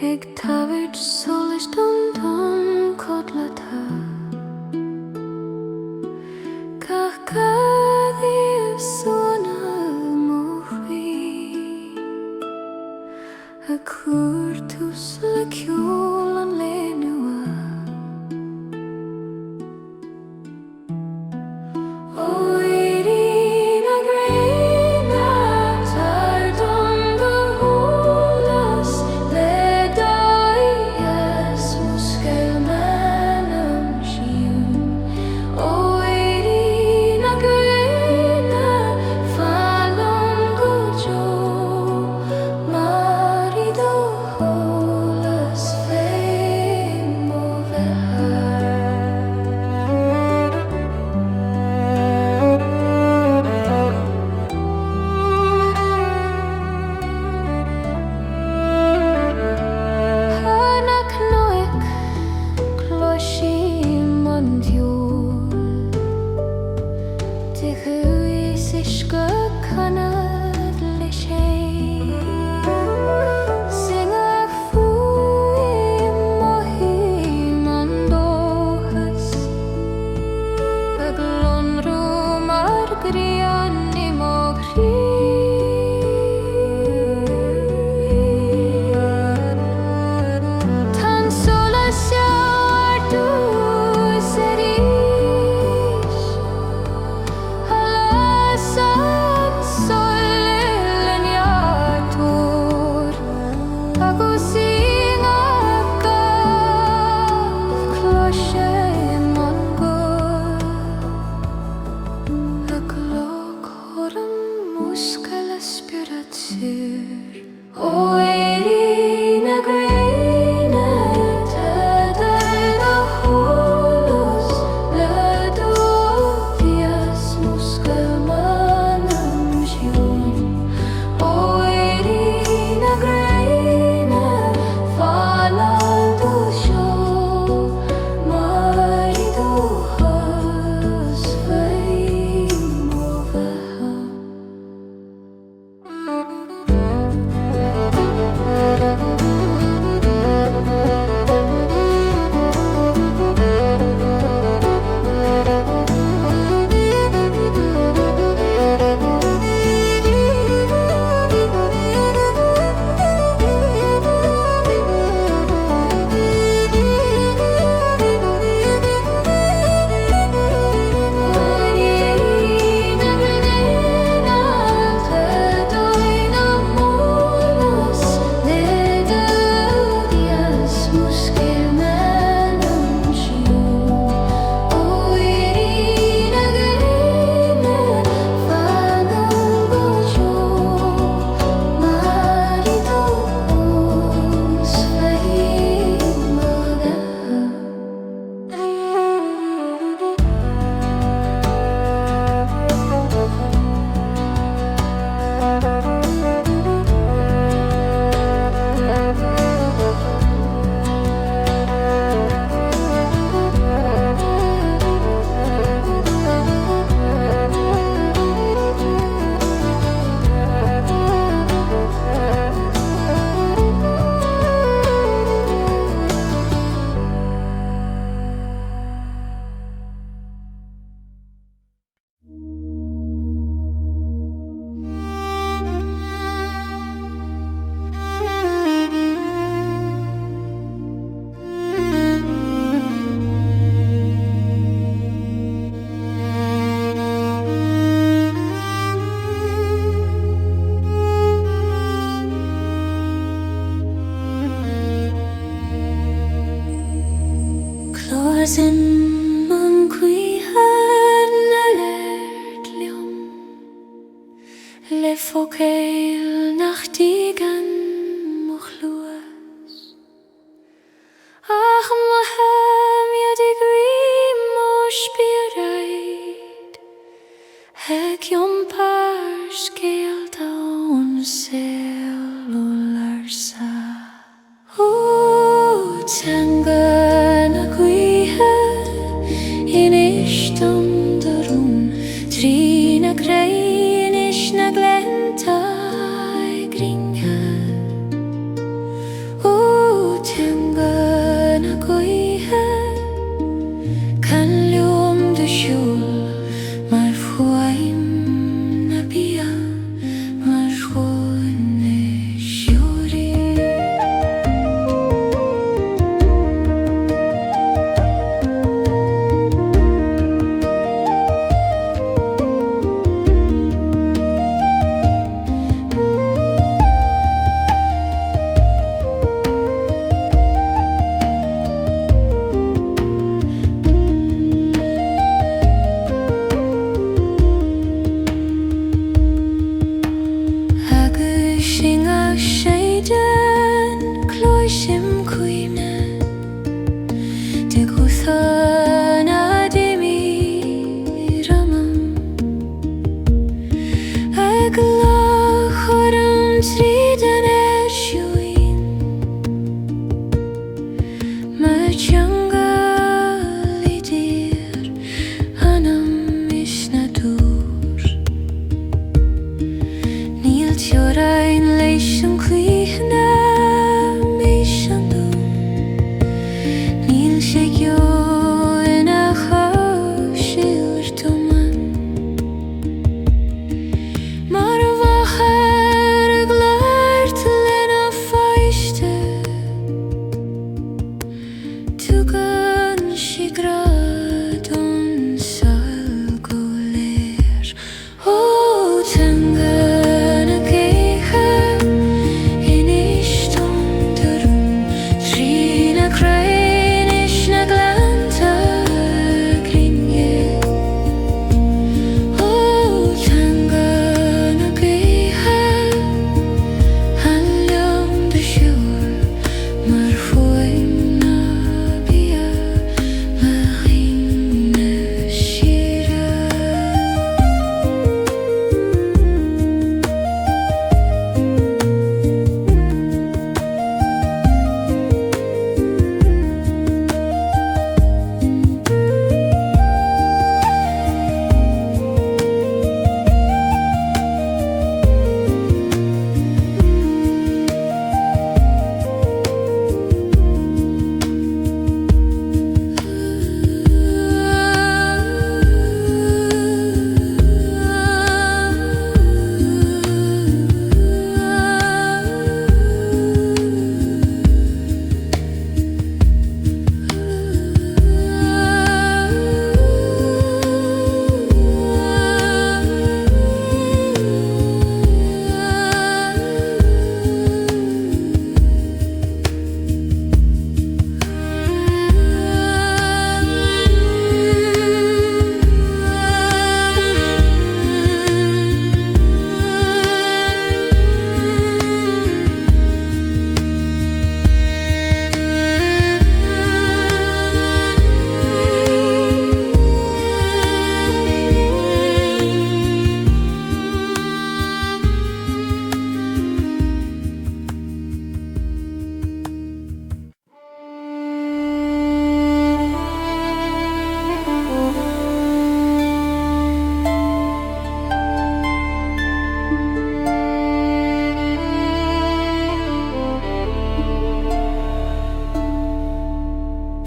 Ag tabhaid solas dTonn codlatha Gach gadíomh sona mochí A cuairteas le ceol an lénua O Éire na Gréine I tar don go Solas le dóigh muscail manam siún O Éire na Gréine fallon go Maidne do Solas féin mo Hanach noig cloisím an diúl De chuis isce canad le sé Singach fuaim mohím an dóchas Ag lonrú mar Gréine mo Tan solas seabhar dús Alas an solil an iartúr Agus singach gabh cloiséim an gcul A Glaoch an muscail a spiritúr O Éire na Gréine tadar a Solas le dóigh muscail manam siún O Éire na Gréine fallon go Maidne do Solas féin mo Closin man cuihan na laird liom Le focéil nach dígan mo chluas Ach ma hamiad I grí mo spiaraid Hec iom par scéalta ón cellular sa O Teanga na cuiha in ishtam darún trí na Gréine I na glenta Gréine I O Gaoithe kan leom de siúl mar fuaim na bia mar shuane siúri.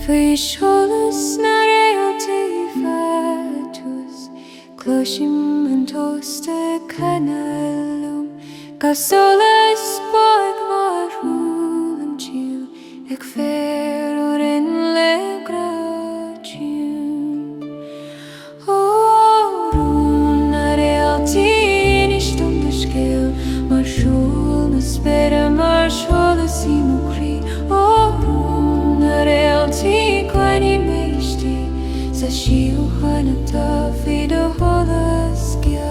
Fy Solas na Réaltaí II, Glaoch an Tost canalum, Ga Solas boig mar húl an tíl, ag fér in le graitiún. Rún na Réaltaí I de Scil, mar siúl na spéire mar Solas Tír mo crí. Rún na Réaltaí Gréine I sa Scil chana tá fi de Solas Tír.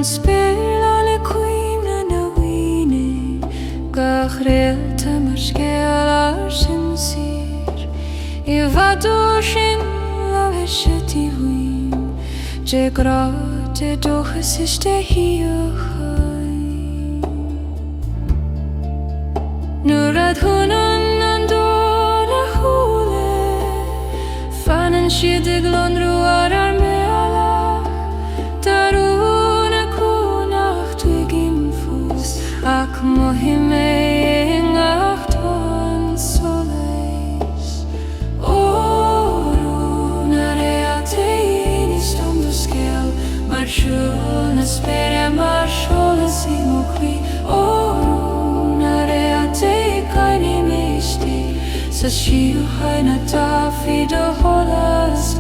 Spyr alle Queen na Maidne, Gach Réalta mar Scil sin sir. I vadú sin a visití huim, Je grate dochas iste híochain. Nuair hunan dole hule Fanen siedig londruar armeala Daruna kunach twigim fus Ak mohime ingach ton soleis Oruna Réaltaí I stom du Scil Mar sjulna spere mar Solas Tír Oruna Réaltaí Gréine I Sa siu haina tafi de holas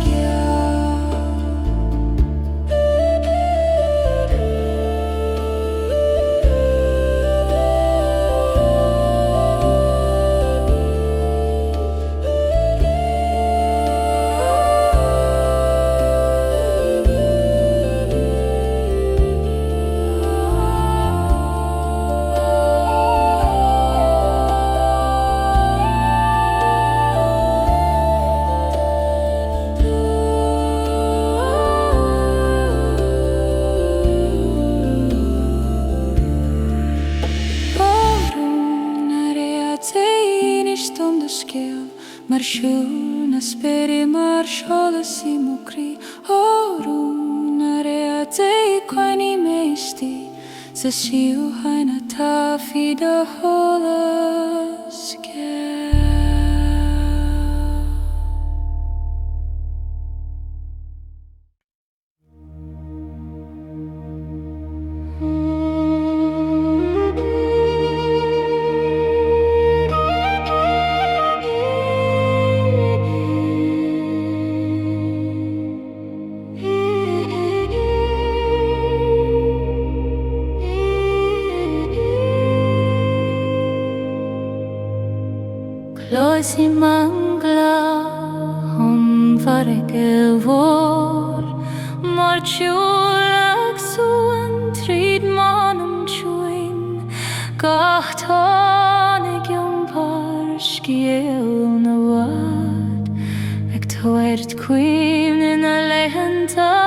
Mar sjulna spere mar Solas Tír Oruna Réaltaí Gréine I Sa siu haina tafi de holas Loisi mangla hon varge vor Marchulak suan trid manum chuin Gachtanig yom par skiel na wad Eg toert queen in a lehentarsa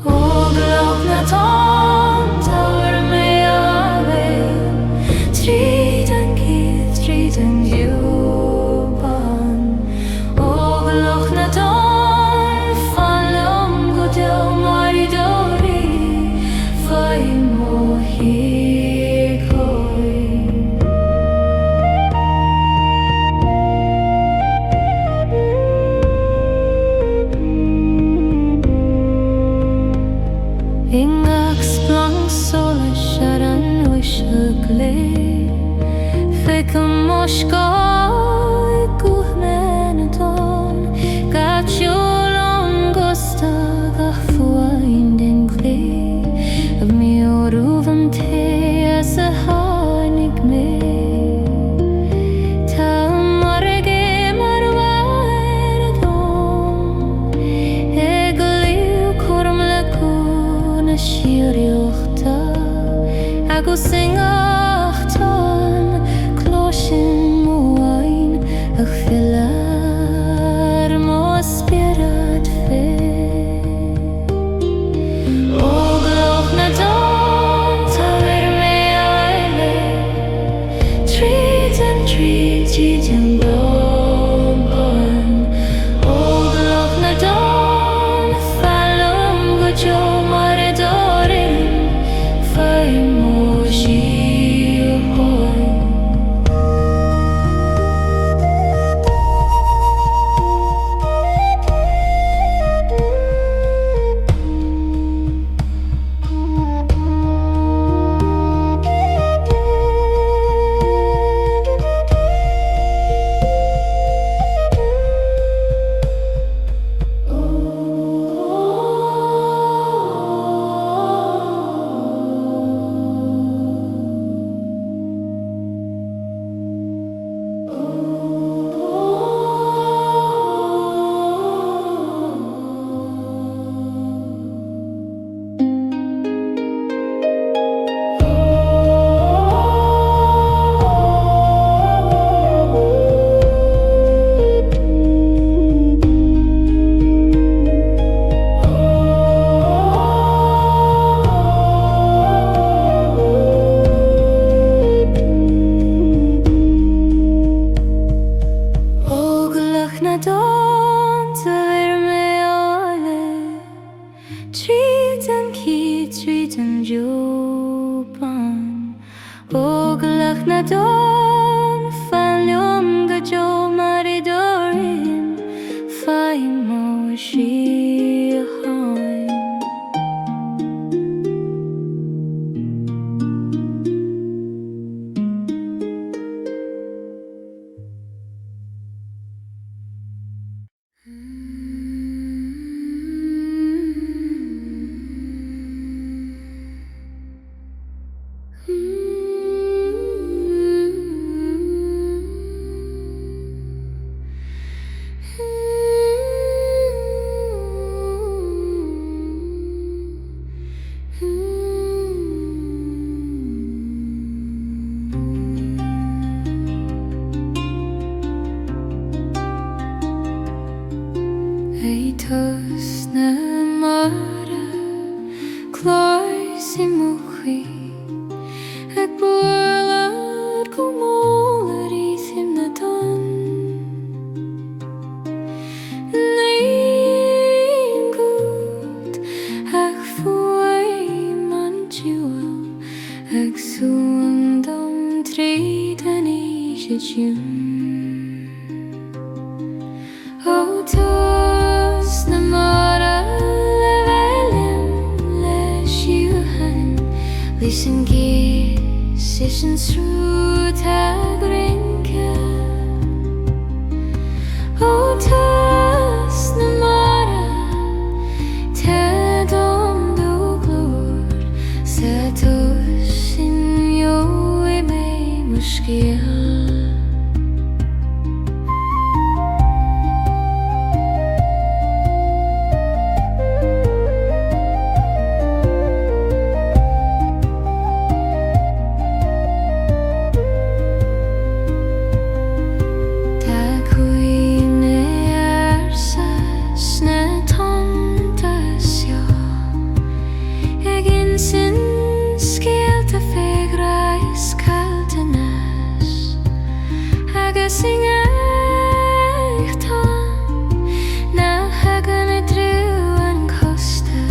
O Glaoch na ton tower me away Triden juban O Glaoch na ton Fanlum godel maridori Fai mohi koi Ingach splang sola sharan wishagle Fekam moshkai kuhmenadon Gachulon gosta gachfuain den glee Of mi oruvan te as a hanig me Tamarge marwaeradon Egaliu kurmlakuna shiriochta Agu singachtan Klochen moain ach filar mo spirit fe O Glaoch na don tawer me aile Triden blomban O Glaoch na don falum gojo maredorin Fai moji na don Falion ga jo maridorin Fai mo shi hain Tost na mara Clois I mochi Ag bwylad gwmol ithim na don Naim gŵd Ag fwy man jiwel Ag sŵn dom trid an eisiau jiw O Tost na mara levelin leis yw han Listen gys isyn srw tag rinca O Tost na mara Ted om do glor Sa Tost in yo I mei muskea Scil ta fegra is caltanas Agus in eich tan Na hagan a drew an costa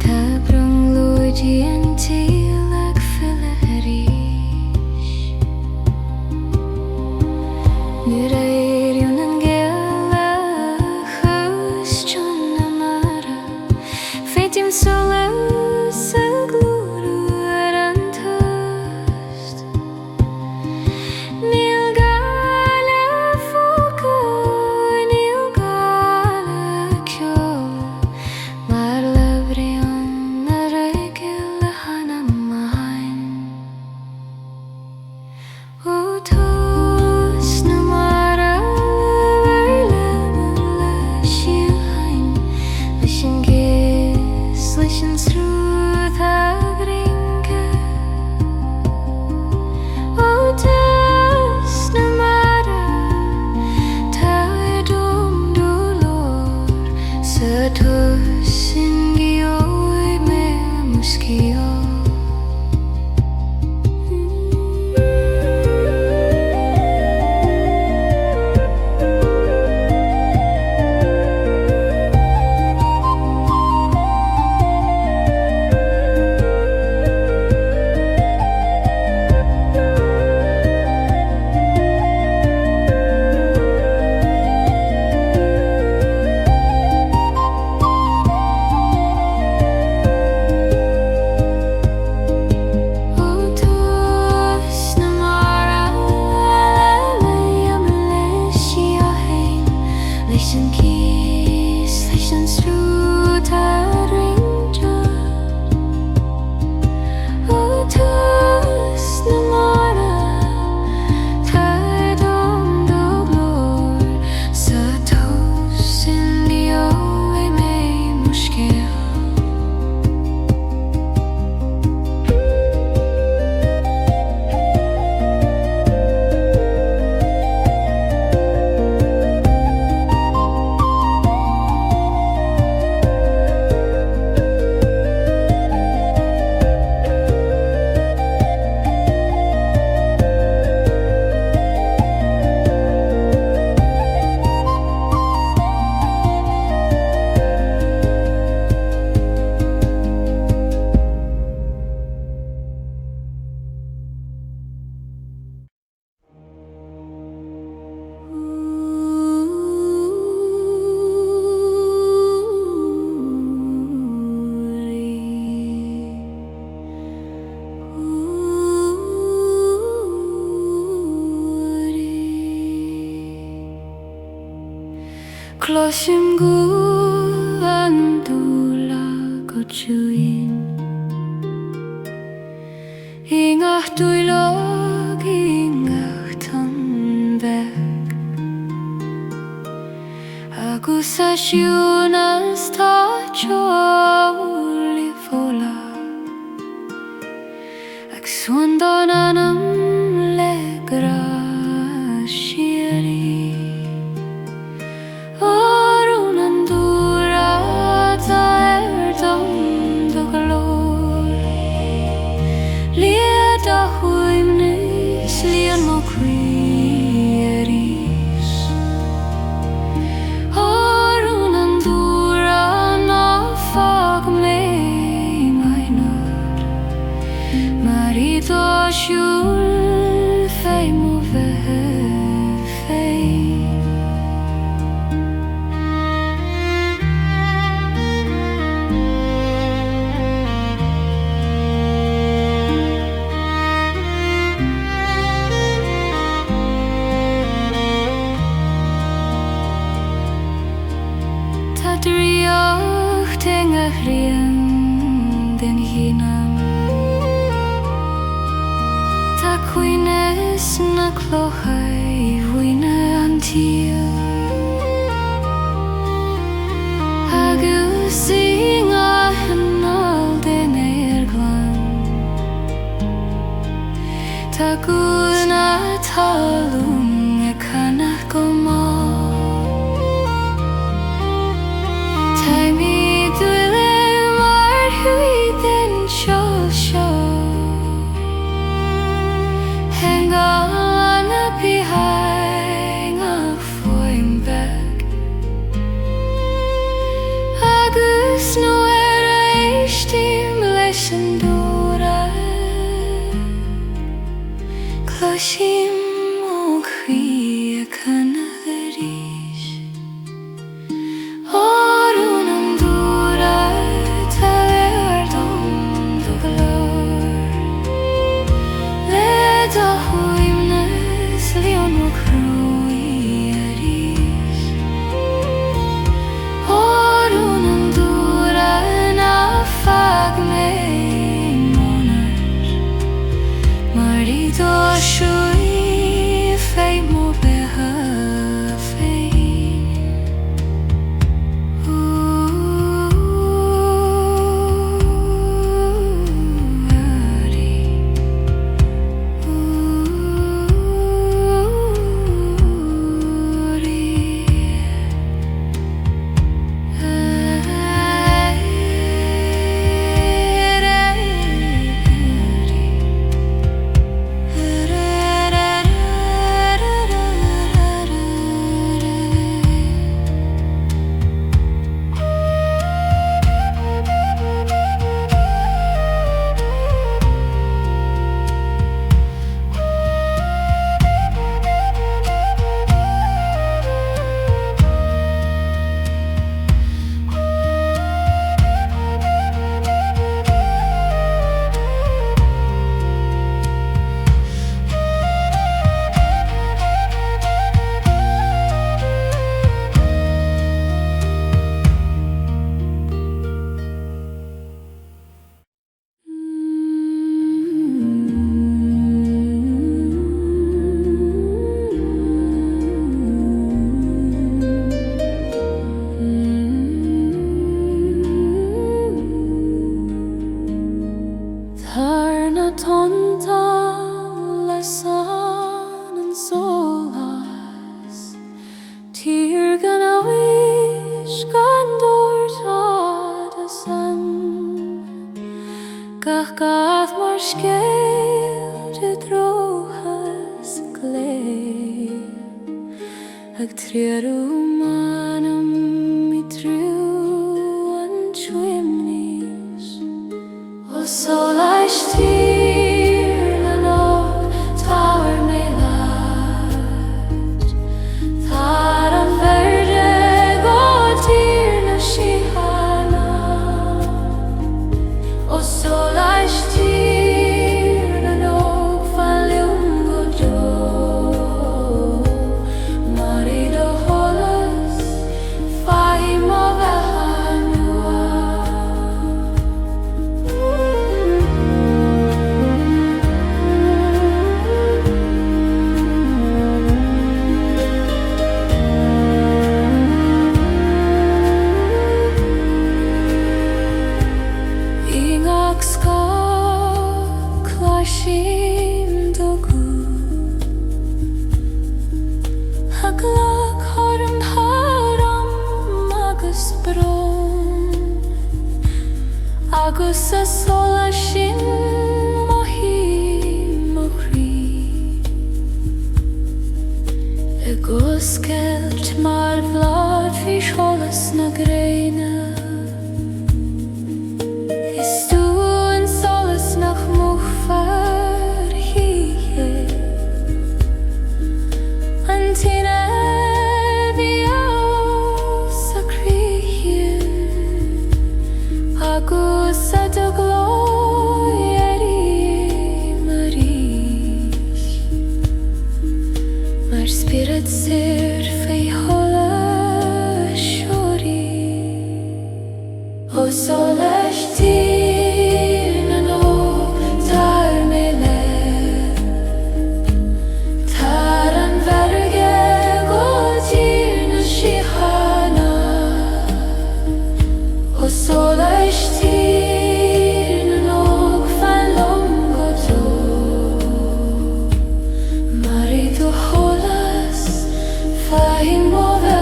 Ta brung lwyddi an til ag fylla harish Nyr eirion an gela chus John amara Feitim Solas ag lwr an Tost Níl gael a Gloshim gu an Dúlra go chuin Ingach dúilog ingach tan beg Agus a siún as tá teoil fóla Ag suandán anam le gra siari Orún an Dúlra tá dom do glór Liad a chuimnis líon mo cuiarís Orún an Dúlra ná fag mé mainor Mar I dó siúl fé mo bheith féin Tá dríoch Teanga hrian den hínam Tá cuines na clocha I bhuine an tíl Agus inga hanal den glan Tá gúna talún e canach go má Taimí dúile mar hui den seo Hengal na bihang ach foim beg Agus nó éistim leis an Dúlra Cloisim ó chrí a canadharís Orún an Dúlra tá dom do glór Le do chuimnis líon mo cruiarís Orún an Dúlra ná fag mé mónar Mar I dó siúl fé mo bheith féin Thar na tonta lesan an Solas Tír gan áis gan dúirt a san Gach gath mar scéil de drochas glé Ag triarú manam I trú an trimnis O Solais Tír na nó táir mé láit Thar an verde go tír na síochána O Solais Tír na nó fáiliúm go dó Mar I do cholas ska clashim dogu a Glaoch harm haram agus bron agus a Solas sin Scil mar vlad fi Solas na Gréine Is stúin Solas nach muchfar hihe An tine bios a krihe Agus a do Spirit Tír fé hola shori O Solais Tír na no tar me le Tar an verge go tír na shihana O Solais Tír na no fan longo to Marido hola Flying over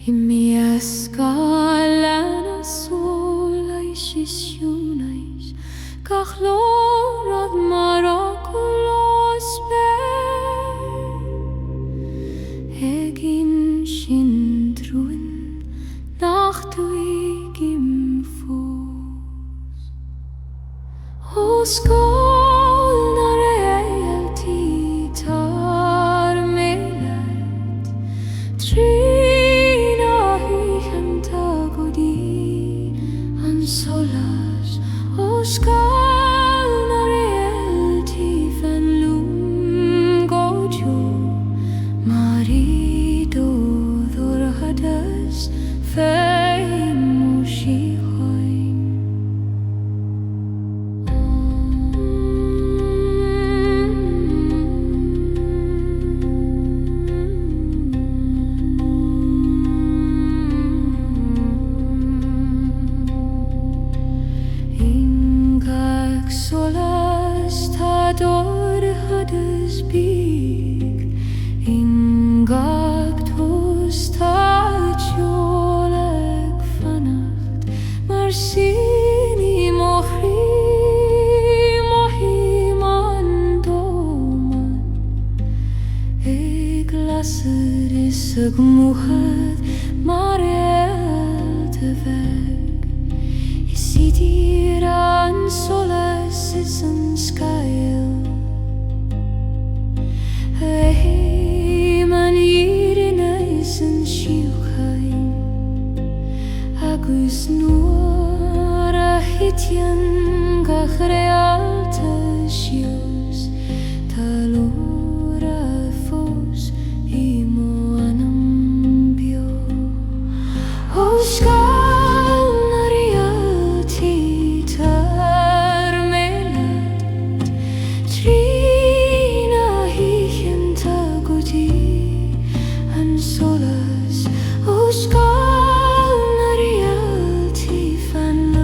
Renewal Teanga Réalta I Dúlra fós imo ambient O Scil na Réaltaí Trína híchann go dtí an Solas O Scil na Réaltaí fan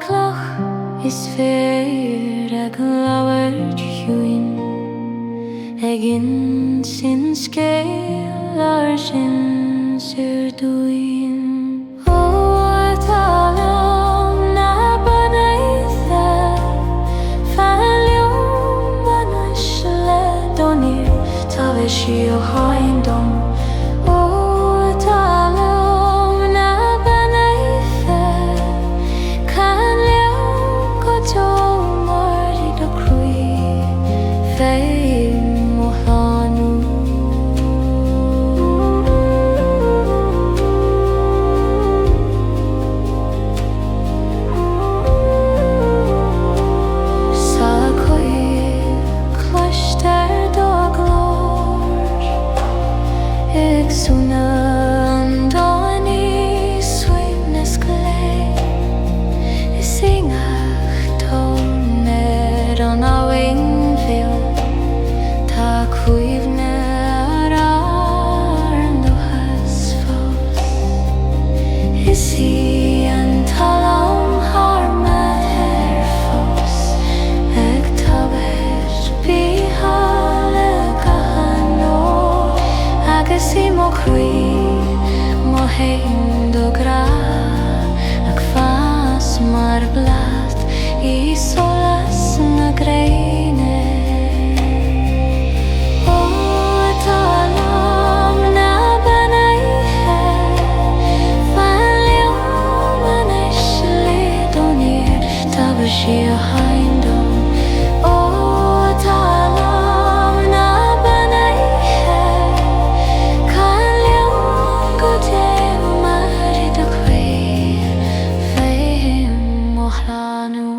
Glaoch is fair a Glaoch II Egin sin Scil ar sin Duin O Talamh na Beannaithe Falium Beannaithe Donir Tavish o Haindom O Talamh na Beannaithe Can Lew go to Marty do Crui Fei Mohanu Sa Coil Cluster do Glaoch Ig Sunan Dani Sweetness Clay Singach Toned on a wingfield Ta Cuivner Arn do has fos Is he an Talamh harma her fos Eg tabesh bihale kahano Agus I mo crui mo hein do gra Ag fas mar blast I solas na Gréine O Talamh na Beannaithe Faliu Beannaithe Donir Tabish o Haindom O Talamh na Beannaithe Can Lew go to Marty do Crui Fei Mohanu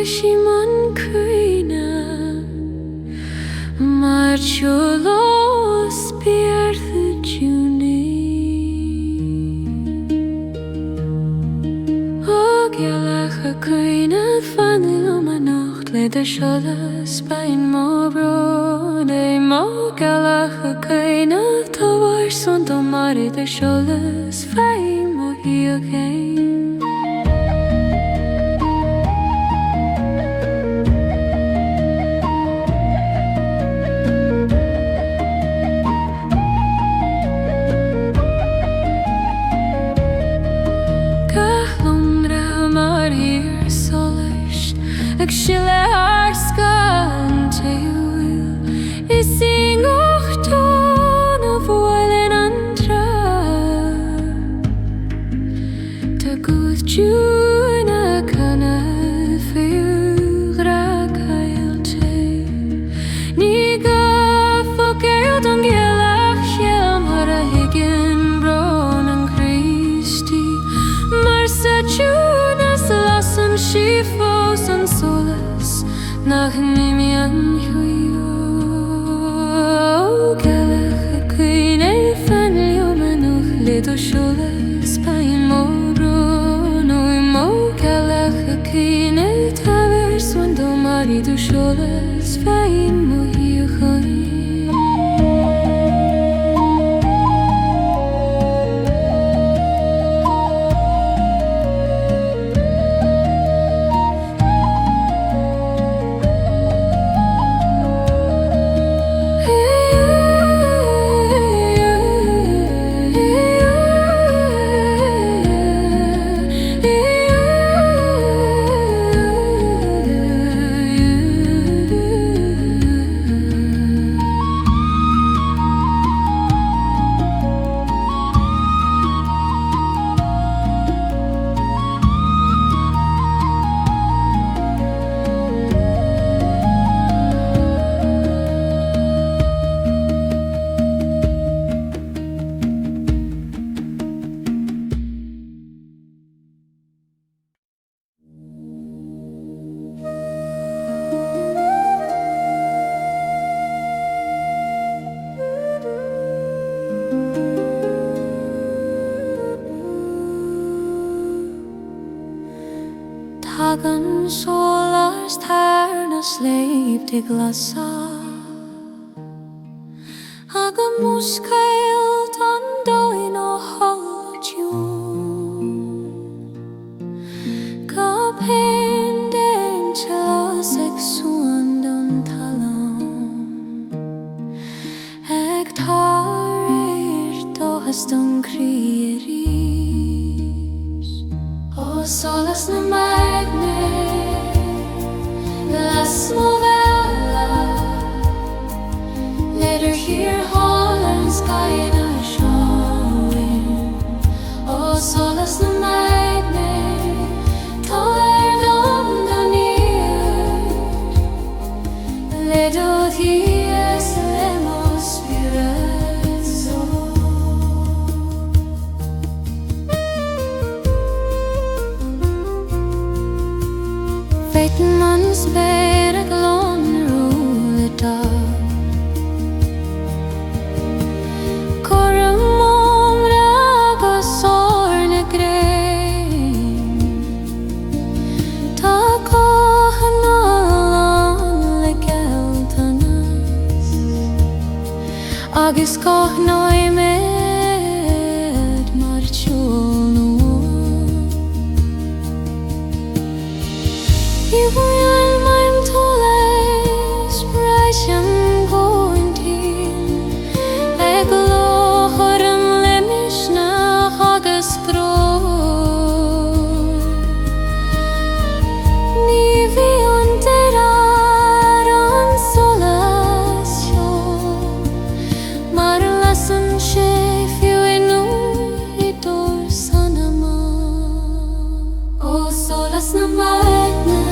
Shiman Kuina Marcholos Beannaithe II O Gaoithe II Fanil Manacht Le de Solas Bain Mobro De Mo Gaoithe II Tawar Santo Mare de Solas Faim Mo Hiagain Scil Scan Taoide I sing dTonn of Wailen Antra Ta Gaoithe II Canna Fúra Réaltaí Ní Gafa Gaoithe an Gaoilech Scil mar a higgin bron an Christi Mar sa Tunas lasan Shifos an Solas nach nimian huio Gaoithe II fanlio manoch le do Solas Bain Mobro no mo Gaoithe II tavers wando mari do Solas Bain mo hiagain Tagan Solas Tír na sleep de glasa Aga muscail tan doin o holtune Ga pendent las ag suandon Talamh Ag tarir dohas don crieris O Solas na Maidne Las Movella Let her hear Holland's Gréine I showing O Solas na Maidne Toler dom da near Let all dies lemos spirits Feiten man's bed a glon rule it up Coram omra go sorna Gréine Ta cochna lan le geltanas Agus cochna I med mar chulno You will mind to less Russian going Glaoch an lemish na Agus bro Ní bhí an derar an Solas seo Mar lasan sé fiú inú I dor sanama O Solas na Maidne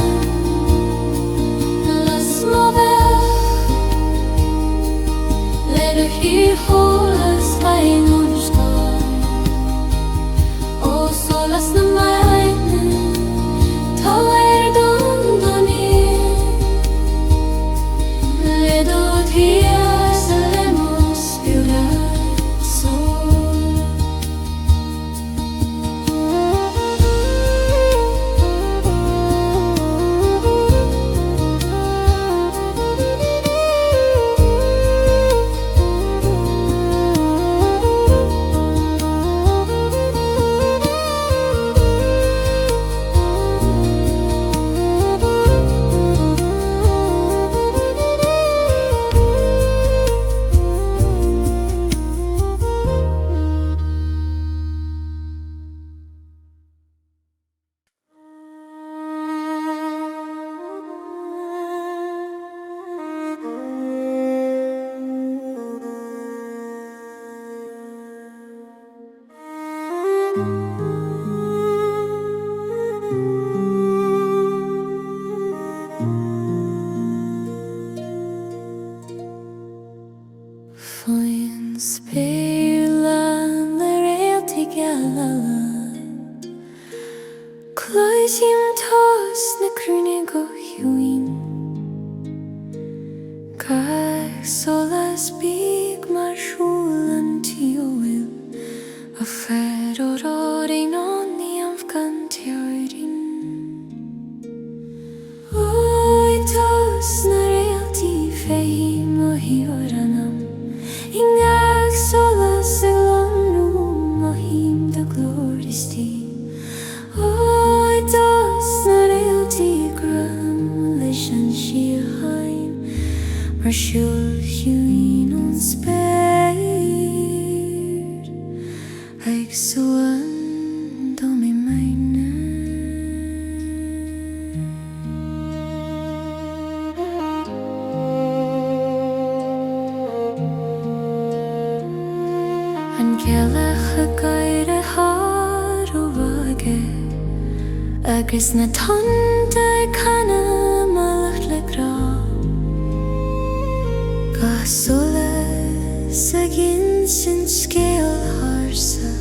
go huin Gaoch Solas big mar shulan Tíoil a fed or roaring on the Afghan Teoirin Oi Tost na Réaltaí fame o hioranam Gaoch Solas glonrum o him the glorious tea Oi Tost na Réaltaí gram leishan Scil hain mar siúl hiúin on spéir ag suan do mi Maidne An Gaoilech a Gaoithe har o bhage agus na dTonn de canna malacht le grá Ga Solas a gin sin scéal harsa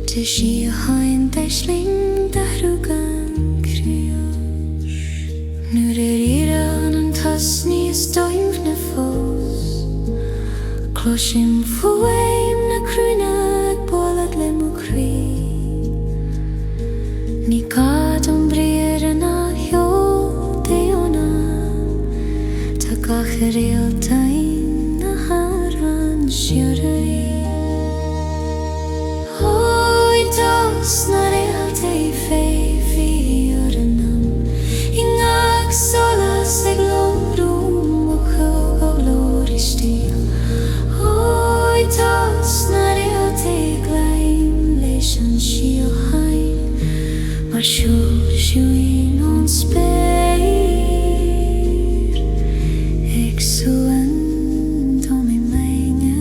Te si a hain deisling dahrú gan Glaoch Nuair Éire an tas níos doimh na fós Cloisim fuaim na crúna ag bólad le mo crí Ní gad an bríir na heol déona Tá gach a Réalta I na haran siúraí Oi Tost na Réaltaí féifi oranam Gaoch Solas ag glórum o chug o glóris tíl Oi Tost na Réaltaí glaim leis an Scil hain mar siúl siúin on spéir ag suan do mi Maidne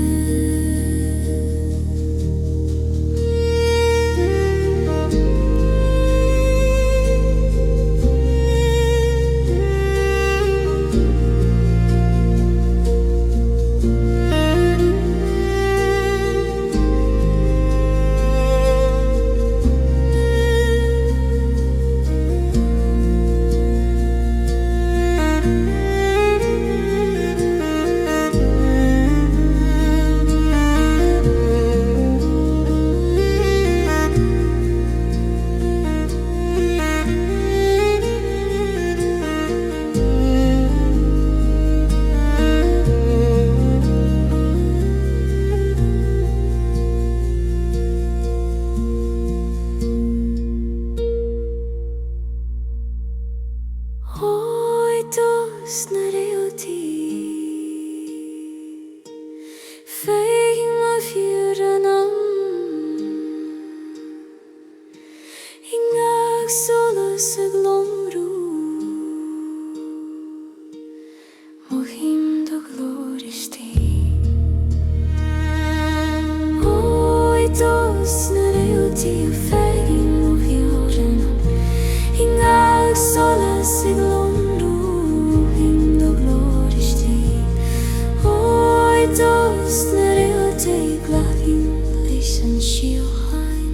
Oi Tost na Réaltaí féim a fiúranam Gaoch Solas a glórum o him do glóris tí Oi Tost na Réaltaí féim a fiúranam Gaoch Solas a glórum him do glóris tí Oi Tost na Réaltaí glaim leis an Scil hain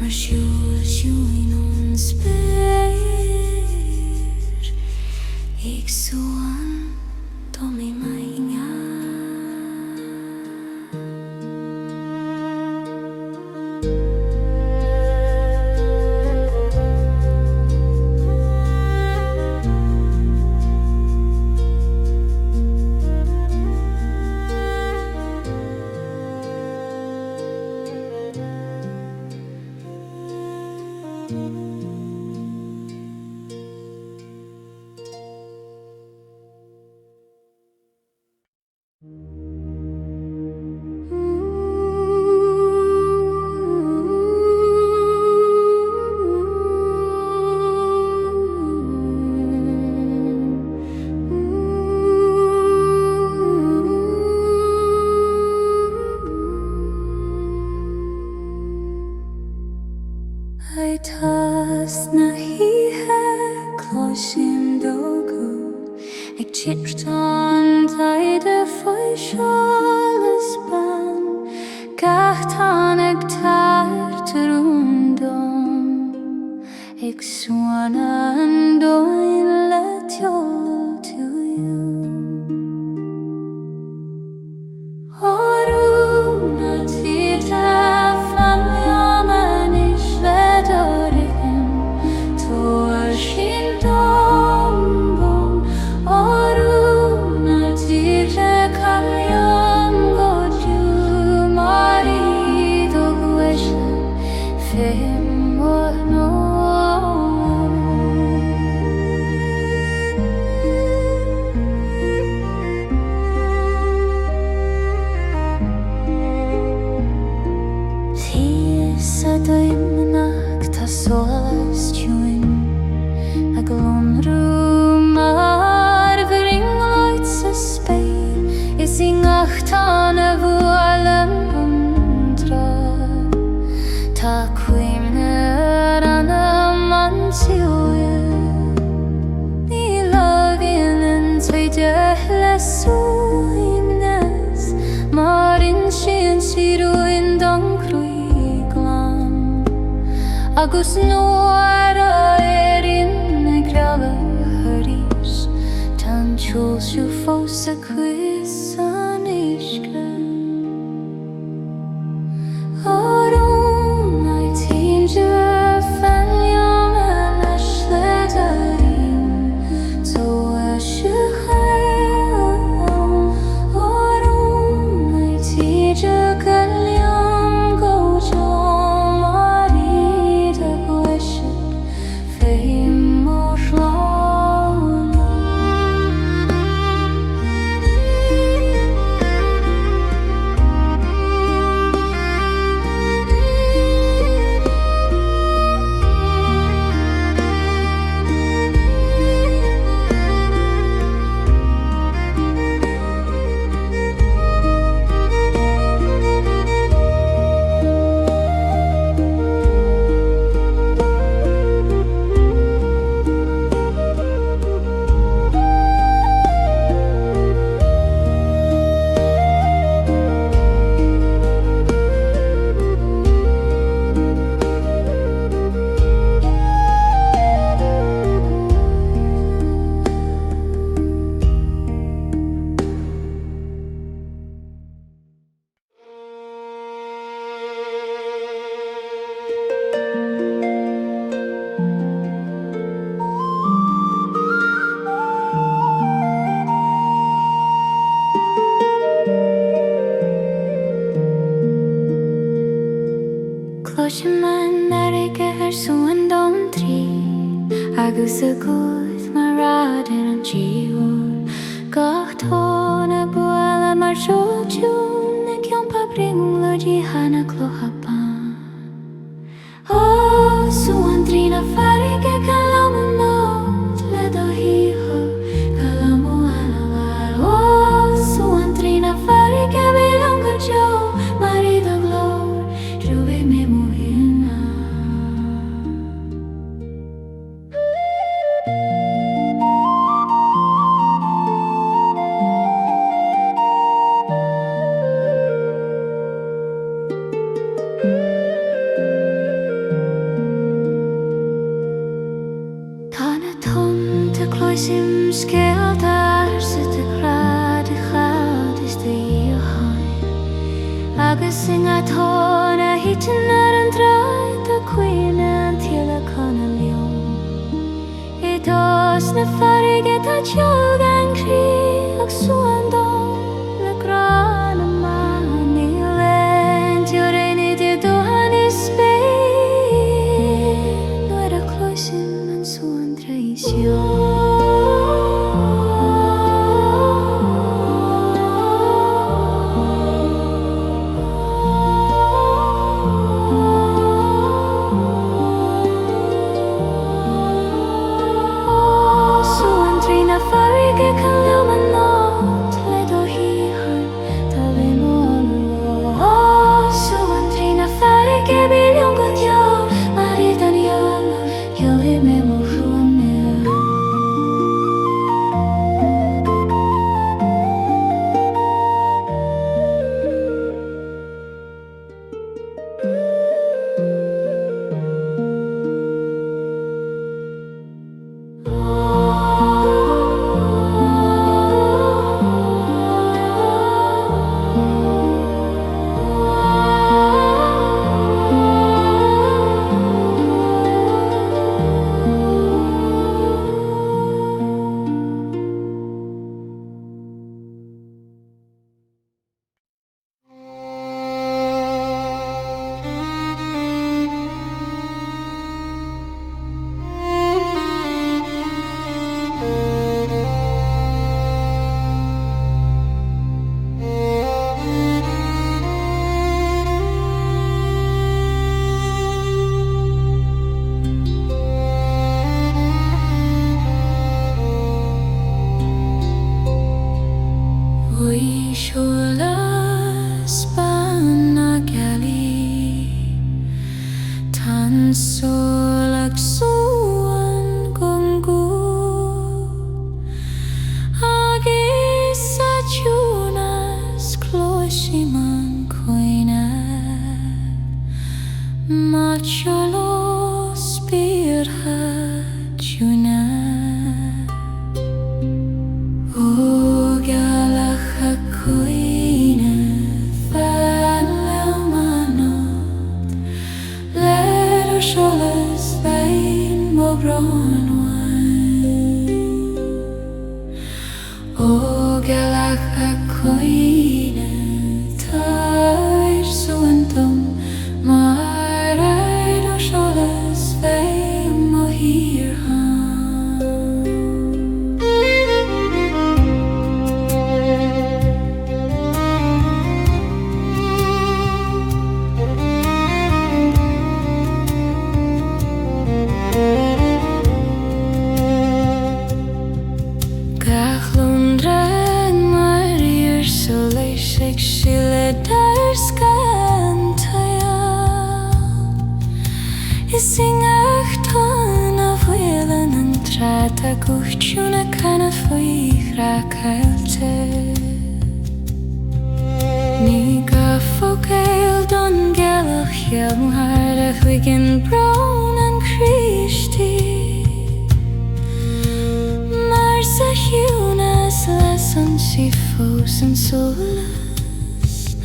mar siúl siúin on spéir ag suan do mi Maidne I Tost na híthe cloisim dógú ag titreacht taide faoi Solas ban gach tháinig tartarún dom ag suana an dó Solas Tír a glonrú mar bhring sa Spain is I ngachtan a bhualam bundra tá cuimne anna man siúil ní lagin an tveide lesúimnes mar in sin siúin don cruí glan agus nuair a éireann na Glaoch tan chúilsiú fós a chuis san éisce Árónna tíide fanliam a leis le daoin tó a siúchair Árónna tíide galiam go agus a gúd mar rádan an tíúr gach tóna buala mar seoltún na ceampa bring lodí hana clochapán sú an trína farige calam an mód le do hího calam ó anawar sú an trína farige bilang go jo mari do glór trúbe me muhina Scil sa de chrad a chad is de íochain agus sing a tóna hitan ar an draid a cuine an tíla con a leon I Tost na farige tá teag an crí ag súan dom le gran a man I len tíoréni di dohan is Spain nuair a cloisim an súan tradición Singachtan of Whelan and Trata Guchuna Kana Fui Réaltaí Niga Fogail Don Gaoilch Muharach Wigan Brown and Christi Marsa Hunas Lesson Sifos and Solas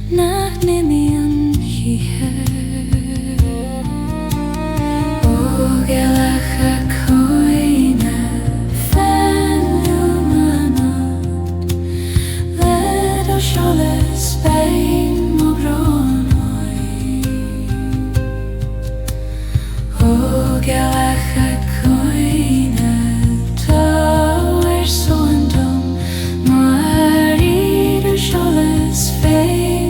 Nach Nimian He Gaoilch I Let us Solas Tír O Gaoilch I Táir Sondum Maidne Solas Tír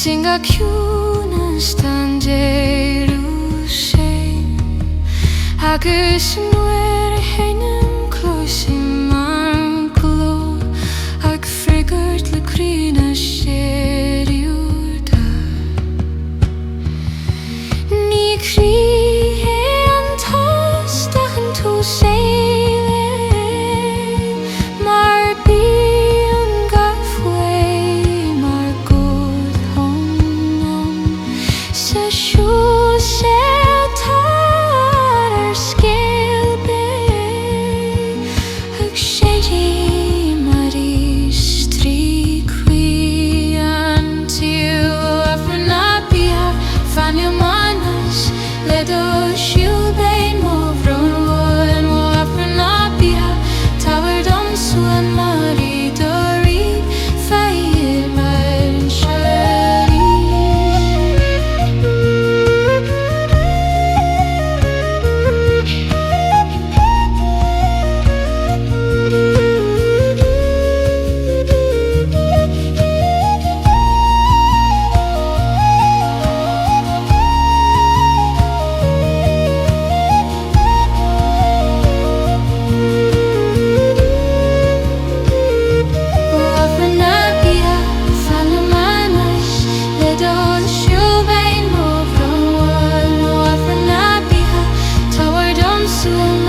Singa cúna Agus nuair a héanam clúisim mar gló ag frigart le crína séiriúda. Ní críthe an Tost ach an tú séile mar bíonn gafué mar gúd honam sa siúl sé soon